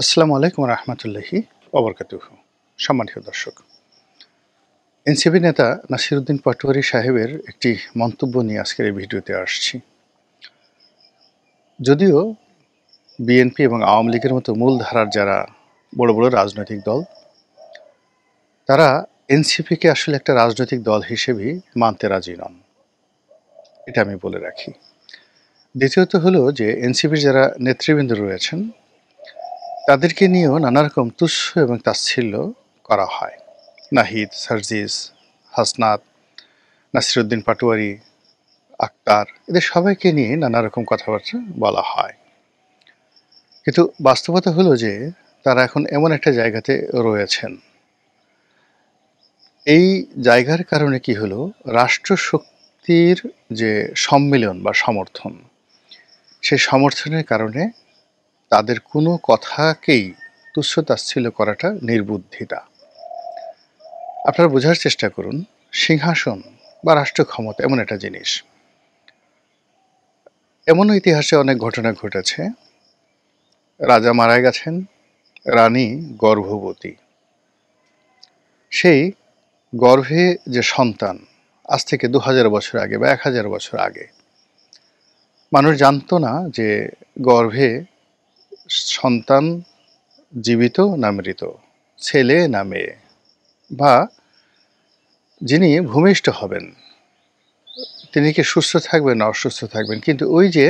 আসসালামু আলাইকুম রহমতুল্লাহি ওবরকাতুহু। সম্মানিত দর্শক, এনসিপি নেতা নাসিরউদ্দিন পাটোয়ারী সাহেবের একটি মন্তব্য নিয়ে আজকের এই ভিডিওতে আসছি। যদিও বিএনপি এবং আওয়ামী লীগের মতো মূলধারার যারা বড় বড় রাজনৈতিক দল, তারা এনসিপিকে আসলে একটা রাজনৈতিক দল হিসেবেই মানতে রাজি নন, এটা আমি বলে রাখি। দ্বিতীয়ত হলো যে এনসিপির যারা নেতৃবৃন্দ রয়েছেন তাদেরকে নিয়েও নানা রকম তুচ্ছ এবং তাচ্ছিল্য করা হয়। নাহিদ, সার্জিস, হাসনাত, নাসিরউদ্দিন পাটোয়ারী, আক্তার, এদের সবাইকে নিয়ে নানা রকম কথাবার্তা বলা হয়। কিন্তু বাস্তবতা হলো যে তারা এখন এমন একটা জায়গাতে রয়েছেন, এই জায়গার কারণে কি হলো, রাষ্ট্রশক্তির যে সম্মিলন বা সমর্থন, সেই সমর্থনের কারণে তাদের কোনো কথাকেই তুচ্ছ তাচ্ছিল্য করাটা নির্বুদ্ধিতা। আপনারা বোঝার চেষ্টা করুন, সিংহাসন বা রাষ্ট্র ক্ষমতা এমন একটা জিনিস, এমনও ইতিহাসে অনেক ঘটনা ঘটেছে। রাজা মারা গেছেন, রানী গর্ভবতী, সেই গর্ভে যে সন্তান, আজ থেকে 2000 বছর আগে বা 1000 বছর আগে মানুষ জানতো না যে গর্ভে সন্তান জীবিত না মৃত, ছেলে না মেয়ে, বা যিনি ভূমিষ্ঠ হবেন তিনি কি সুস্থ থাকবেন না অসুস্থ থাকবেন। কিন্তু ওই যে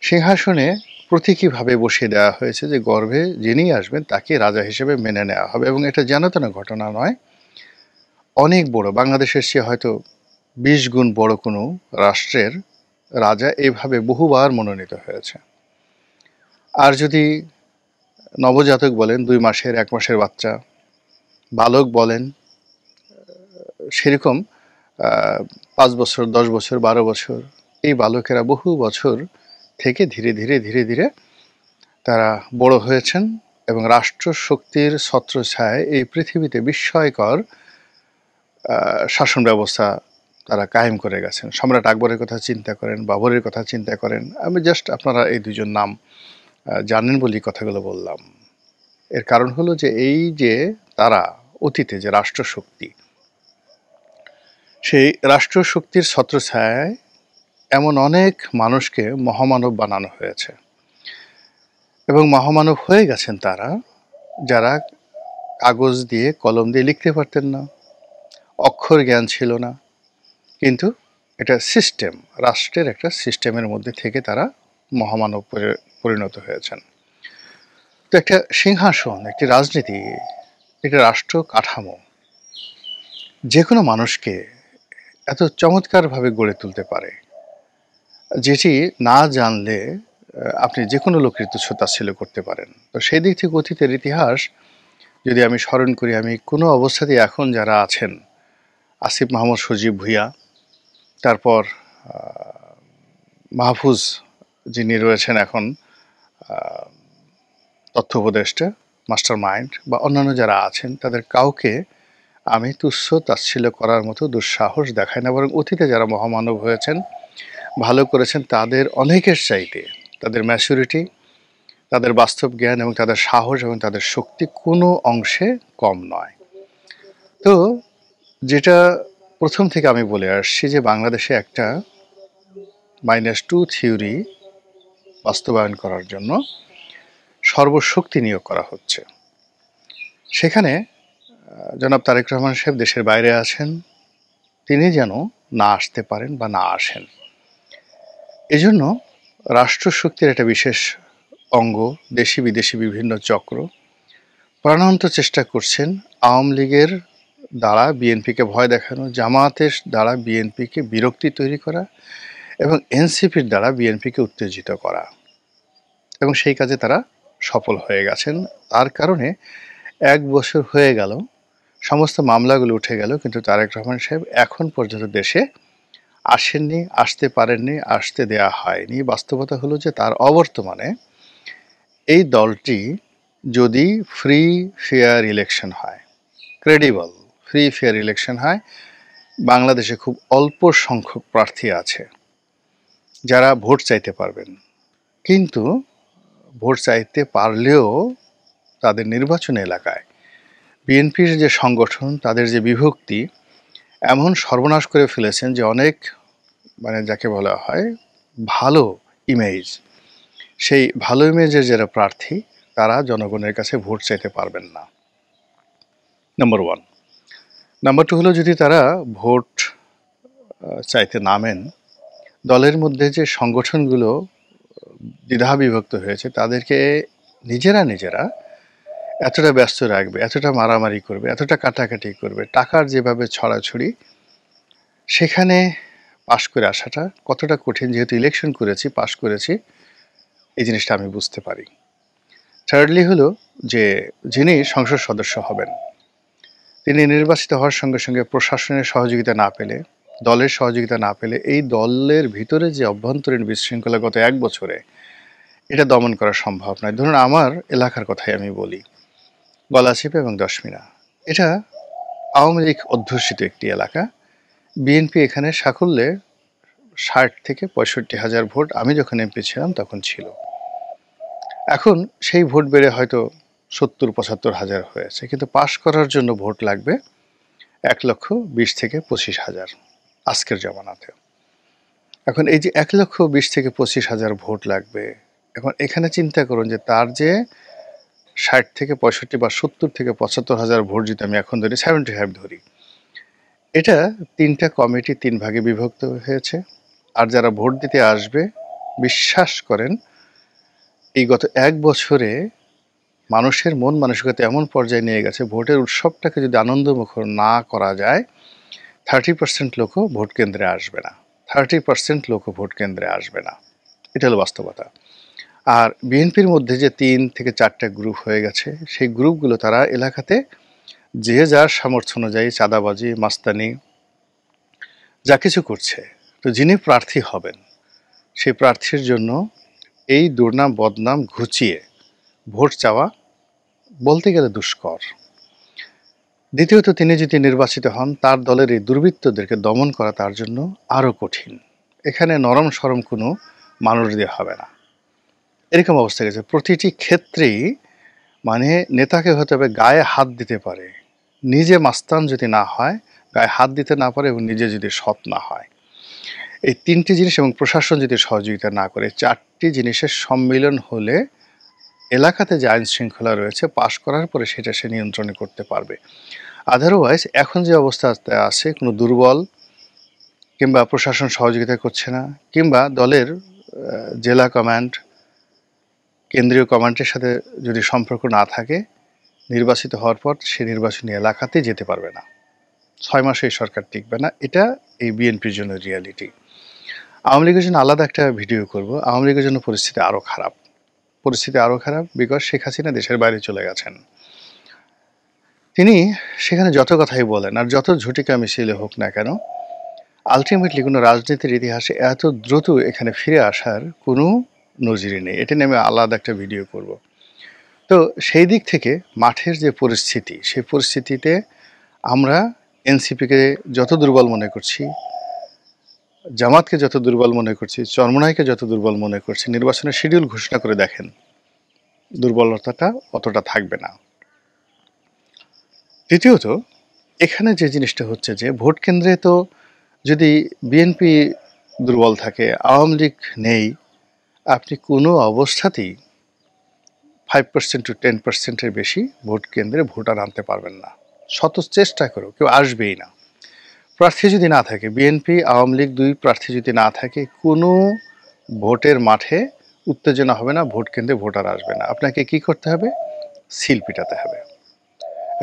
সিংহাসনে প্রতীকীভাবে বসিয়ে দেওয়া হয়েছে যে গর্ভে যিনি আসবেন তাকে রাজা হিসেবে মেনে নেওয়া হবে, এবং এটা জানাতেন ঘটনা নয়, অনেক বড়, বাংলাদেশের চেয়ে হয়তো 20 গুণ বড় কোনো রাষ্ট্রের রাজা এভাবে বহুবার মনোনীত হয়েছে। আর যদি নবজাতক বলেন, 2 মাসের 1 মাসের বাচ্চা, বালক বলেন, সেরকম 5 বছর 10 বছর 12 বছর, এই বালকেরা বহু বছর থেকে ধীরে ধীরে ধীরে ধীরে তারা বড় হয়েছেন এবং রাষ্ট্রশক্তির ছত্রছায়ায় এই পৃথিবীতে বিস্ময়কর শাসন ব্যবস্থা তারা কায়েম করে গেছেন। সম্রাট আকবরের কথা চিন্তা করেন, বাবরের কথা চিন্তা করেন, আমি জাস্ট আপনারা এই দুজন নাম জানেন বলেই কথাগুলো বললাম। এর কারণ হলো যে এই যে তারা অতীতে যে রাষ্ট্রশক্তি, সেই রাষ্ট্রশক্তির ছত্রছায়ায় এমন অনেক মানুষকে মহামানব বানানো হয়েছে, এবং মহামানব হয়ে গেছেন তারা যারা কাগজ দিয়ে কলম দিয়ে লিখতে পারতেন না, অক্ষর জ্ঞান ছিল না, কিন্তু এটা সিস্টেম, রাষ্ট্রের একটা সিস্টেমের মধ্যে থেকে তারা মহামানব পরিণত হয়েছেন। তো একটা সিংহাসন, একটি রাজনীতি, একটা রাষ্ট্র কাঠামো যে কোনো মানুষকে এত চমৎকারভাবে গড়ে তুলতে পারে, যেটি না জানলে আপনি যে কোনো লোকের তুচ্ছ তাচ্ছিল্য করতে পারেন। তো সেই দিক থেকে অতীতের ইতিহাস যদি আমি স্মরণ করি, আমি কোনো অবস্থাতেই এখন যারা আছেন, আসিফ মাহমুদ সজীব ভুঁইয়া, তারপর মাহফুজ যিনি রয়েছেন এখন তথ্য উপদেষ্টা, মাস্টার মাইন্ড, বা অন্যান্য যারা আছেন, তাদের কাউকে আমি তুচ্ছ তাচ্ছিল্য করার মতো দুঃসাহস দেখাই না। বরং অতীতে যারা মহামানব হয়েছেন, ভালো করেছেন, তাদের অনেকের চাইতে তাদের ম্যাচুরিটি, তাদের বাস্তব জ্ঞান এবং তাদের সাহস এবং তাদের শক্তি কোনো অংশে কম নয়। তো যেটা প্রথম থেকে আমি বলে আসছি যে বাংলাদেশে একটা -2 থিওরি বাস্তবায়ন করার জন্য সর্বশক্তি নিয়োগ করা হচ্ছে। সেখানে জনাব তারেক রহমান সাহেব দেশের বাইরে আছেন, তিনি যেন না আসতে পারেন বা না আসেন। এজন্য রাষ্ট্রশক্তির একটা বিশেষ অঙ্গ, দেশি বিদেশি বিভিন্ন চক্র প্রাণান্ত চেষ্টা করছেন আওয়ামী লীগের দ্বারা বিএনপিকে ভয় দেখানো, জামায়াতের দ্বারা বিএনপিকে বিরক্তি তৈরি করা, এবং এনসিপির দ্বারা বিএনপিকে উত্তেজিত করা, এবং সেই কাজে তারা সফল হয়ে গেছেন। তার কারণে 1 বছর হয়ে গেল, সমস্ত মামলাগুলো উঠে গেল, কিন্তু তারেক রহমান সাহেব এখন পর্যন্ত দেশে আসেননি, আসতে পারেননি, আসতে দেয়া হয়নি। বাস্তবতা হলো যে তার অবর্তমানে এই দলটি যদি ফ্রি ফেয়ার ইলেকশন হয়, ক্রেডিবল ফ্রি ফেয়ার ইলেকশন হয়, বাংলাদেশে খুব অল্প সংখ্যক প্রার্থী আছে যারা ভোট চাইতে পারবেন, কিন্তু ভোট চাইতে পারলেও তাদের নির্বাচনী এলাকায় বিএনপির যে সংগঠন, তাদের যে বিভক্তি এমন সর্বনাশ করে ফেলেছেন যে অনেক যাকে বলা হয় ভালো ইমেজ, সেই ভালো ইমেজের যারা প্রার্থী তারা জনগণের কাছে ভোট চাইতে পারবেন না, নাম্বার 1। নাম্বার 2 হলো যদি তারা ভোট চাইতে নামেন, দলের মধ্যে যে সংগঠনগুলো দ্বিধা বিভক্ত হয়েছে তাদেরকে নিজেরা এতটা ব্যস্ত রাখবে, এতটা মারামারি করবে, এতটা কাটাকাটি করবে, টাকার যেভাবে ছড়াছড়ি, সেখানে পাশ করে আসাটা কতটা কঠিন। যেহেতু ইলেকশন করেছি, পাশ করেছি, এই জিনিসটা আমি বুঝতে পারি। থার্ডলি হলো যে যিনি সংসদ সদস্য হবেন তিনি নির্বাচিত হওয়ার সঙ্গে সঙ্গে প্রশাসনের সহযোগিতা না পেলে, দলের সহযোগিতা না পেলে এই দলের ভিতরে যে অভ্যন্তরীণ বিশৃঙ্খলা গত 1 বছরে, এটা দমন করা সম্ভব নয়। ধরুন আমার এলাকার কথাই আমি বলি, গলাচিপা এবং দশমিনা, এটা আওয়ামী লীগ অধ্যুষিত একটি এলাকা। বিএনপি এখানে সাকল্যে 60 থেকে 65 হাজার ভোট আমি যখন এমপি ছিলাম তখন ছিল। এখন সেই ভোট বেড়ে হয়তো 70-75 হাজার হয়েছে, কিন্তু পাশ করার জন্য ভোট লাগবে 1,20,000 থেকে 25,000 আজকের জমানাতে। এখন এই যে 1,20,000 থেকে 25,000 ভোট লাগবে, এখন এখানে চিন্তা করুন যে তার যে 60 থেকে 65 বা 70 থেকে 75 হাজার ভোট যদি আমি এখন ধরি, 75 ধরি, এটা 3টা কমিটি 3 ভাগে বিভক্ত হয়েছে। আর যারা ভোট দিতে আসবে, বিশ্বাস করেন এই গত 1 বছরে মানুষের মন মানসিকতা এমন পর্যায়ে নিয়ে গেছে, ভোটের উৎসবটাকে যদি আনন্দমুখর না করা যায়, 30% লোকও ভোট কেন্দ্রে আসবে না, 30% লোকও ভোট কেন্দ্রে আসবে না। এটা হলো বাস্তবতা। আর বিএনপির মধ্যে যে 3 থেকে 4টা গ্রুপ হয়ে গেছে, সেই গ্রুপগুলো তারা এলাকাতে যে যার সামর্থ্য অনুযায়ী চাঁদাবাজি, মাস্তানি যা কিছু করছে। তো যিনি প্রার্থী হবেন সেই প্রার্থীর জন্য এই দুর্নাম বদনাম ঘুচিয়ে ভোট চাওয়া বলতে গেলে দুষ্কর। দ্বিতীয়ত, তিনি যদি নির্বাচিত হন, তার দলের এই দুর্বৃত্তদেরকে দমন করা তার জন্য আরও কঠিন। এখানে নরম সরম কোনো মানুষ দিয়ে হবে না, এরকম অবস্থা গেছে। প্রতিটি ক্ষেত্রেই নেতাকে হতে হবে গায়ে হাত দিতে পারে, নিজে মাস্তান যদি না হয়, গায়ে হাত দিতে না পারে এবং নিজে যদি সৎ না হয়, এই 3টি জিনিস, এবং প্রশাসন যদি সহযোগিতা না করে, 4টি জিনিসের সম্মিলন হলে এলাকাতে যে আইন শৃঙ্খলা রয়েছে পাশ করার পরে সেটা সে নিয়ন্ত্রণ করতে পারবে। আদারওয়াইজ এখন যে অবস্থাতে আছে, কোনো দুর্বল কিংবা প্রশাসন সহযোগিতা করছে না, কিংবা দলের জেলা কমান্ড, কেন্দ্রীয় কমান্ডের সাথে যদি সম্পর্ক না থাকে, নির্বাচিত হওয়ার পর সে নির্বাচনী এলাকাতে যেতে পারবে না, 6 মাসে এই সরকার টিকবে না। এটা এই বিএনপির জন্য রিয়ালিটি। আওয়ামী লীগের জন্য আলাদা একটা ভিডিও করব। আওয়ামী লীগের জন্য পরিস্থিতি আরও খারাপ, বিকজ শেখ হাসিনা দেশের বাইরে চলে গেছেন। তিনি সেখানে যত কথাই বলেন আর যত ঝুটিকা মিছিলে হোক না কেন, আলটিমেটলি কোনো রাজনীতির ইতিহাসে এত দ্রুত এখানে ফিরে আসার কোনো নজিরই নেই। এটা নিয়ে আমি আলাদা একটা ভিডিও করব। তো সেই দিক থেকে মাঠের যে পরিস্থিতি, সেই পরিস্থিতিতে আমরা এনসিপিকে যত দুর্বল মনে করছি, জামাতকে যত দুর্বল মনে করছি, চরমোনাইকে যত দুর্বল মনে করছি, নির্বাচনের শিডিউল ঘোষণা করে দেখেন, দুর্বলতাটা অতটা থাকবে না। দ্বিতীয়ত, এখানে যে জিনিসটা হচ্ছে যে ভোট কেন্দ্রে তো যদি বিএনপি দুর্বল থাকে, আওয়ামী লীগ নেই, আপনি কোনো অবস্থাতেই 5% to 10%-এর বেশি ভোট কেন্দ্রে ভোটার আনতে পারবেন না। শত চেষ্টা করেও কেউ আসবেই না। প্রার্থী যদি না থাকে, বিএনপি আওয়ামী লীগ 2 প্রার্থী যদি না থাকে, কোনো ভোটের মাঠে উত্তেজনা হবে না, ভোট কেন্দ্রে ভোটার আসবে না। আপনাকে কি করতে হবে? সিল পিটাতে হবে,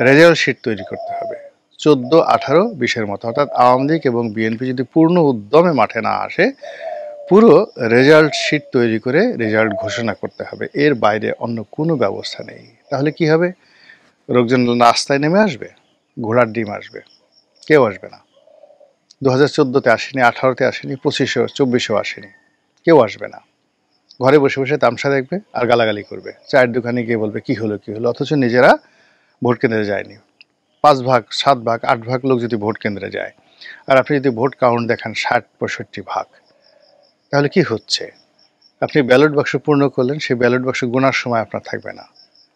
রেজাল্ট শিট তৈরি করতে হবে 14, 18, 20-এর মতো। অর্থাৎ আওয়ামী লীগ এবং বিএনপি যদি পূর্ণ উদ্যমে মাঠে না আসে, পুরো রেজাল্ট শিট তৈরি করে রেজাল্ট ঘোষণা করতে হবে। এর বাইরে অন্য কোনো ব্যবস্থা নেই। তাহলে কি হবে? লোকজন রাস্তায় নেমে আসবে, ঘোড়ার ডিম আসবে, কেউ আসবে না। 2014-তে আসেনি, 18-তে আসেনি, 25-এও 24-এও আসেনি, কেউ আসবে না। ঘরে বসে বসে তামসা দেখবে আর গালাগালি করবে, চায়ের দোকানে গিয়ে বলবে কি হলো, অথচ নিজেরা ভোট কেন্দ্রে যায়নি। 5 ভাগ, 7 ভাগ, 8 ভাগ লোক যদি ভোট কেন্দ্রে যায়, আর আপনি যদি ভোট কাউন্ট দেখান 60-65 ভাগ, তাহলে কি হচ্ছে? আপনি ব্যালট বাক্স পূর্ণ করলেন, সেই ব্যালট বাক্স গোনার সময় আপনার থাকবে না।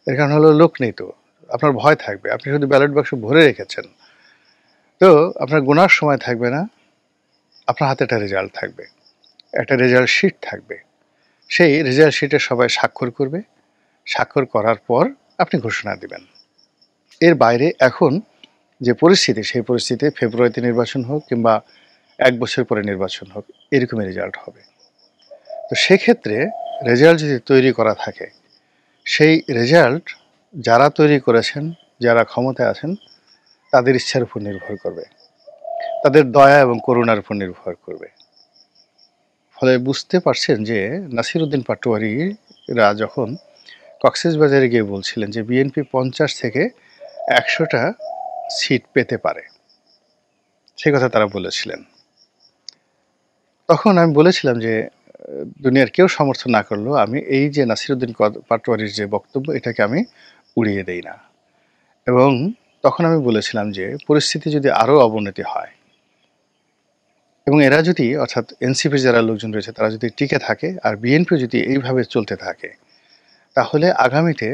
এর কারণ হলো লোক নেই তো, আপনার ভয় থাকবে। আপনি শুধু ব্যালট বাক্স ভরে রেখেছেন, তো আপনার গোনার সময় থাকবে না। আপনার হাতে একটা রেজাল্ট থাকবে, একটা রেজাল্ট শিট থাকবে। সেই রেজাল্ট শিটে সবাই স্বাক্ষর করবে। স্বাক্ষর করার পর আপনি ঘোষণা দিবেন। এর বাইরে এখন যে পরিস্থিতি, সেই পরিস্থিতিতে ফেব্রুয়ারিতে নির্বাচন হোক কিংবা 1 বছর পরে নির্বাচন হোক, এরকমই রেজাল্ট হবে। তো সেক্ষেত্রে রেজাল্ট যদি তৈরি করা থাকে, সেই রেজাল্ট যারা তৈরি করেছেন, যারা ক্ষমতায় আছেন, তাদের ইচ্ছার উপর নির্ভর করবে, তাদের দয়া এবং করুণার উপর নির্ভর করবে। ফলে বুঝতে পারছেন যে নাসির উদ্দিন পাটোয়ারিরা যখন কক্সবাজারে গিয়ে বলছিলেন যে বিএনপি 50 থেকে 100টা সিট পেতে পারে, সেই কথা তারা বলেছিলেন। তখন আমি বলেছিলাম যে দুনিয়ার কেউ সমর্থন না করলেও আমি এই যে নাসির উদ্দিন পাটোয়ারির যে বক্তব্য, এটাকে আমি উড়িয়ে দেই না। এবং তখন আমি বলেছিলাম যে পরিস্থিতি যদি আরও অবনতি হয় এবং এরা যদি, অর্থাৎ এনসিপির যারা লোকজন রয়েছে, তারা যদি টিকে থাকে আর বিএনপি যদি এইভাবে চলতে থাকে, তাহলে আগামীতে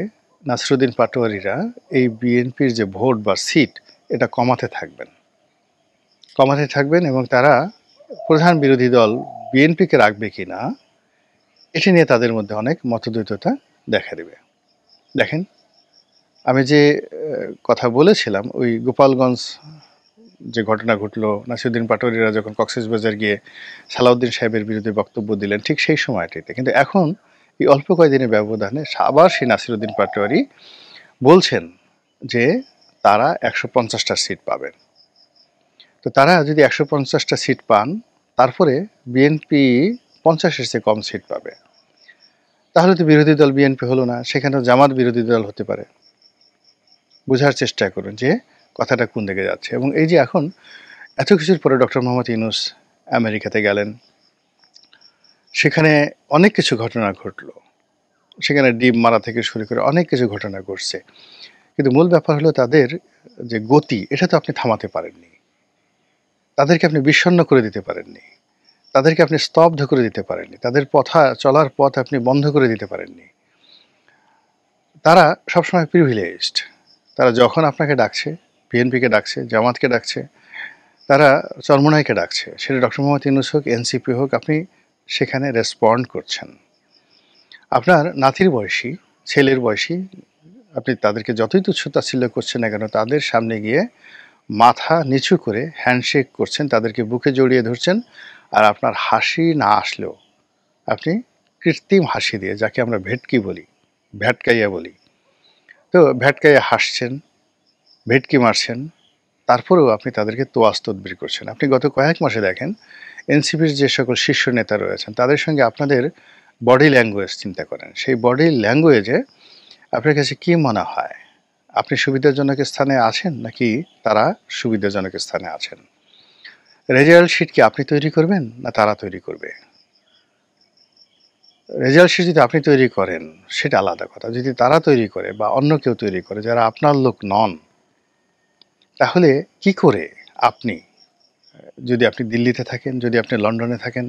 নাসিরুদ্দিন পাটোয়ারিরা এই বিএনপির যে ভোট বা সিট, এটা কমাতে থাকবেন এবং তারা প্রধান বিরোধী দল বিএনপিকে রাখবে কি না, এটি নিয়ে তাদের মধ্যে অনেক মতদ্বৈততা দেখা দেবে। দেখেন, আমি যে কথা বলেছিলাম, ওই গোপালগঞ্জ যে ঘটনা ঘটলো, নাসিরুদ্দিন পাটোয়ারিরা যখন কক্সবাজার গিয়ে সালাউদ্দিন সাহেবের বিরুদ্ধে বক্তব্য দিলেন, ঠিক সেই সময়টিতে কিন্তু এখন এই অল্প কয়েকদিনের ব্যবধানে আবার সেই নাসিরুদ্দিন পাটোয়ারি বলছেন যে তারা 150টা সিট পাবেন। তো তারা যদি 150টা সিট পান, তারপরে বিএনপি 50-এর চেয়ে কম সিট পাবে, তাহলে তো বিরোধী দল বিএনপি হলো না, সেখানে জামাত বিরোধী দল হতে পারে। বোঝার চেষ্টা করুন যে কথাটা কোন দিকে যাচ্ছে। এবং এই যে এখন এত কিছুর পরে ডক্টর মোহাম্মদ ইউনূস আমেরিকাতে গেলেন, সেখানে অনেক কিছু ঘটনা ঘটলো, সেখানে ডিম মারা থেকে শুরু করে অনেক কিছু ঘটনা ঘটছে, কিন্তু মূল ব্যাপার হলো তাদের যে গতি, এটা তো আপনি থামাতে পারেননি, তাদেরকে আপনি বিষণ্ণ করে দিতে পারেননি, তাদেরকে আপনি স্তব্ধ করে দিতে পারেননি, তাদের চলার পথ আপনি বন্ধ করে দিতে পারেননি। তারা সবসময় প্রিভিলেজড। তারা যখন আপনাকে ডাকছে, বিএনপিকে ডাকছে, জামাতকে ডাকছে, তারা চরমোনাইকে ডাকছে, সেটা ডক্টর মোহাম্মদ ইউনূস হোক, এনসিপি হোক, আপনি সেখানে রেসপন্ড করছেন। আপনার নাতির বয়সী, ছেলের বয়সী, আপনি তাদেরকে যতই তুচ্ছ-তাচ্ছিল্য করছেন না কেন, তাদের সামনে গিয়ে মাথা নিচু করে হ্যান্ডশেক করছেন, তাদেরকে বুকে জড়িয়ে ধরছেন, আর আপনার হাসি না আসলেও আপনি কৃত্রিম হাসি দিয়ে, যাকে আমরা ভেটকি বলি, ভ্যাটকাইয়া বলি, তো ভ্যাটকাইয়া হাসছেন, ভেটকি মারছেন, তারপরেও আপনি তাদেরকে তোয়াজ তদবির করছেন। আপনি গত কয়েক মাসে দেখেন এনসিপির যে সকল শীর্ষ নেতা রয়েছেন, তাদের সঙ্গে আপনাদের বডি ল্যাঙ্গুয়েজ চিন্তা করেন। সেই বডি ল্যাঙ্গুয়েজে আপনার কাছে কি মনে হয়? আপনি সুবিধাজনক স্থানে আছেন নাকি তারা সুবিধাজনক স্থানে আছেন? রেজাল্ট শিট কি আপনি তৈরি করবেন না তারা তৈরি করবে? রেজাল্ট শিট যদি আপনি তৈরি করেন, সেটা আলাদা কথা। যদি তারা তৈরি করে বা অন্য কেউ তৈরি করে, যারা আপনার লোক নন, তাহলে কি করে আপনি, যদি আপনি দিল্লিতে থাকেন, যদি আপনি লন্ডনে থাকেন,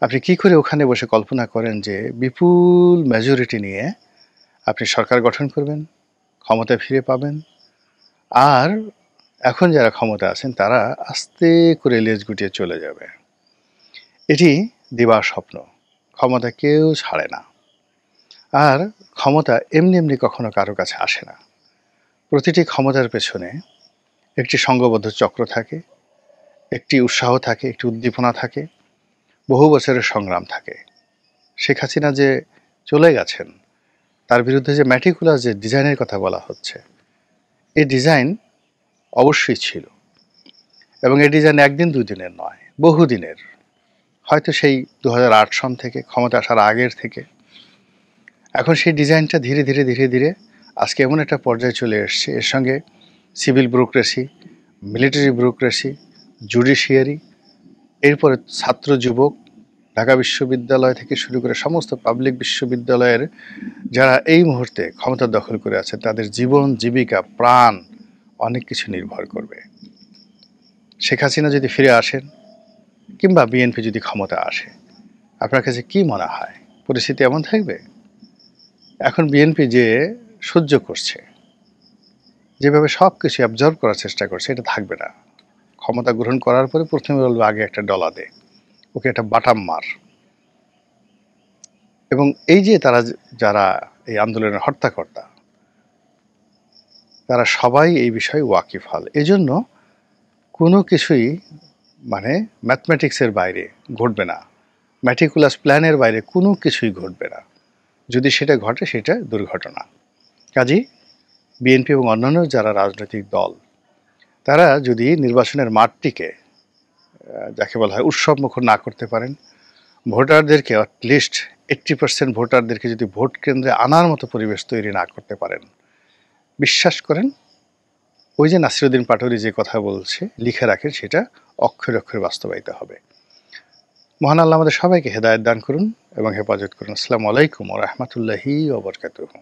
আপনি কি করে ওখানে বসে কল্পনা করেন যে বিপুল মেজরিটি নিয়ে আপনি সরকার গঠন করবেন, ক্ষমতা ফিরে পাবেন, আর এখন যারা ক্ষমতা আছেন তারা আস্তে করে লেজ গুটিয়ে চলে যাবে? এটি দিবার স্বপ্ন। ক্ষমতা কেউ ছাড়ে না, আর ক্ষমতা এমনি এমনি কখনো কারো কাছে আসে না। প্রতিটি ক্ষমতার পেছনে একটি সংঘবদ্ধ চক্র থাকে, একটি উৎসাহ থাকে, একটি উদ্দীপনা থাকে, বহু বছরের সংগ্রাম থাকে। শেখ হাসিনা যে চলে গেছেন, তার বিরুদ্ধে যে ম্যাটিকুলাস যে ডিজাইনের কথা বলা হচ্ছে, এই ডিজাইন অবশ্যই ছিল, এবং এই ডিজাইন একদিন দুই দিনের নয়, বহুদিনের। হয়তো সেই 2008 সন থেকে, ক্ষমতা আসার আগের থেকে। এখন সেই ডিজাইনটা ধীরে ধীরে ধীরে ধীরে আজকে এমন একটা পর্যায়ে চলে এসছে, এর সঙ্গে civil bureaucracy, military bureaucracy, judiciary, এরপরে ছাত্র যুবক, ঢাকা বিশ্ববিদ্যালয় থেকে শুরু করে সমস্ত পাবলিক বিশ্ববিদ্যালয়ের যারা এই মুহূর্তে ক্ষমতা দখল করে আছে, তাদের জীবন, জীবিকা, প্রাণ অনেক কিছু নির্ভর করবে। শেখ হাসিনা যদি ফিরে আসেন কিংবা বিএনপি যদি ক্ষমতা আসে, আপনার কাছে কি মনে হয় পরিস্থিতি এমন থাকবে? এখন বিএনপি যে সহ্য করছে, যেভাবে সবকিছু অ্যাবজর্ব করার চেষ্টা করছে, এটা থাকবে না। ক্ষমতা গ্রহণ করার পরে প্রথমে বলবে আগে একটা ডলা দে, ওকে একটা বাটাম মার। এবং এই যে তারা যারা এই আন্দোলনের হর্তাকর্তা, তারা সবাই এই বিষয়ে ওয়াকিফাল। এজন্য কোনো কিছুই মানে ম্যাথমেটিক্সের বাইরে ঘটবে না, ম্যাটিকুলাস প্ল্যানের বাইরে কোনো কিছুই ঘটবে না। যদি সেটা ঘটে সেটা দুর্ঘটনা। কাজেই বিএনপি এবং অন্যান্য যারা রাজনৈতিক দল, তারা যদি নির্বাচনের মাঠটিকে যাকে বলা হয় উৎসবমুখর না করতে পারেন, ভোটারদেরকে অ্যাটলিস্ট 80% ভোটারদেরকে যদি ভোট কেন্দ্রে আনার মতো পরিবেশ তৈরি না করতে পারেন, বিশ্বাস করেন ওই যে নাসিরুদ্দিন পাটোয়ারি যে কথা বলছে লিখে রাখেন, সেটা অক্ষরে অক্ষরে বাস্তবায়িত হবে। মহান আল্লাহ আমাদের সবাইকে হেদায়েত দান করুন এবং হেফাজত করুন। আসসালামু আলাইকুম ওয়া রাহমাতুল্লাহি ওয়া বারাকাতুহু।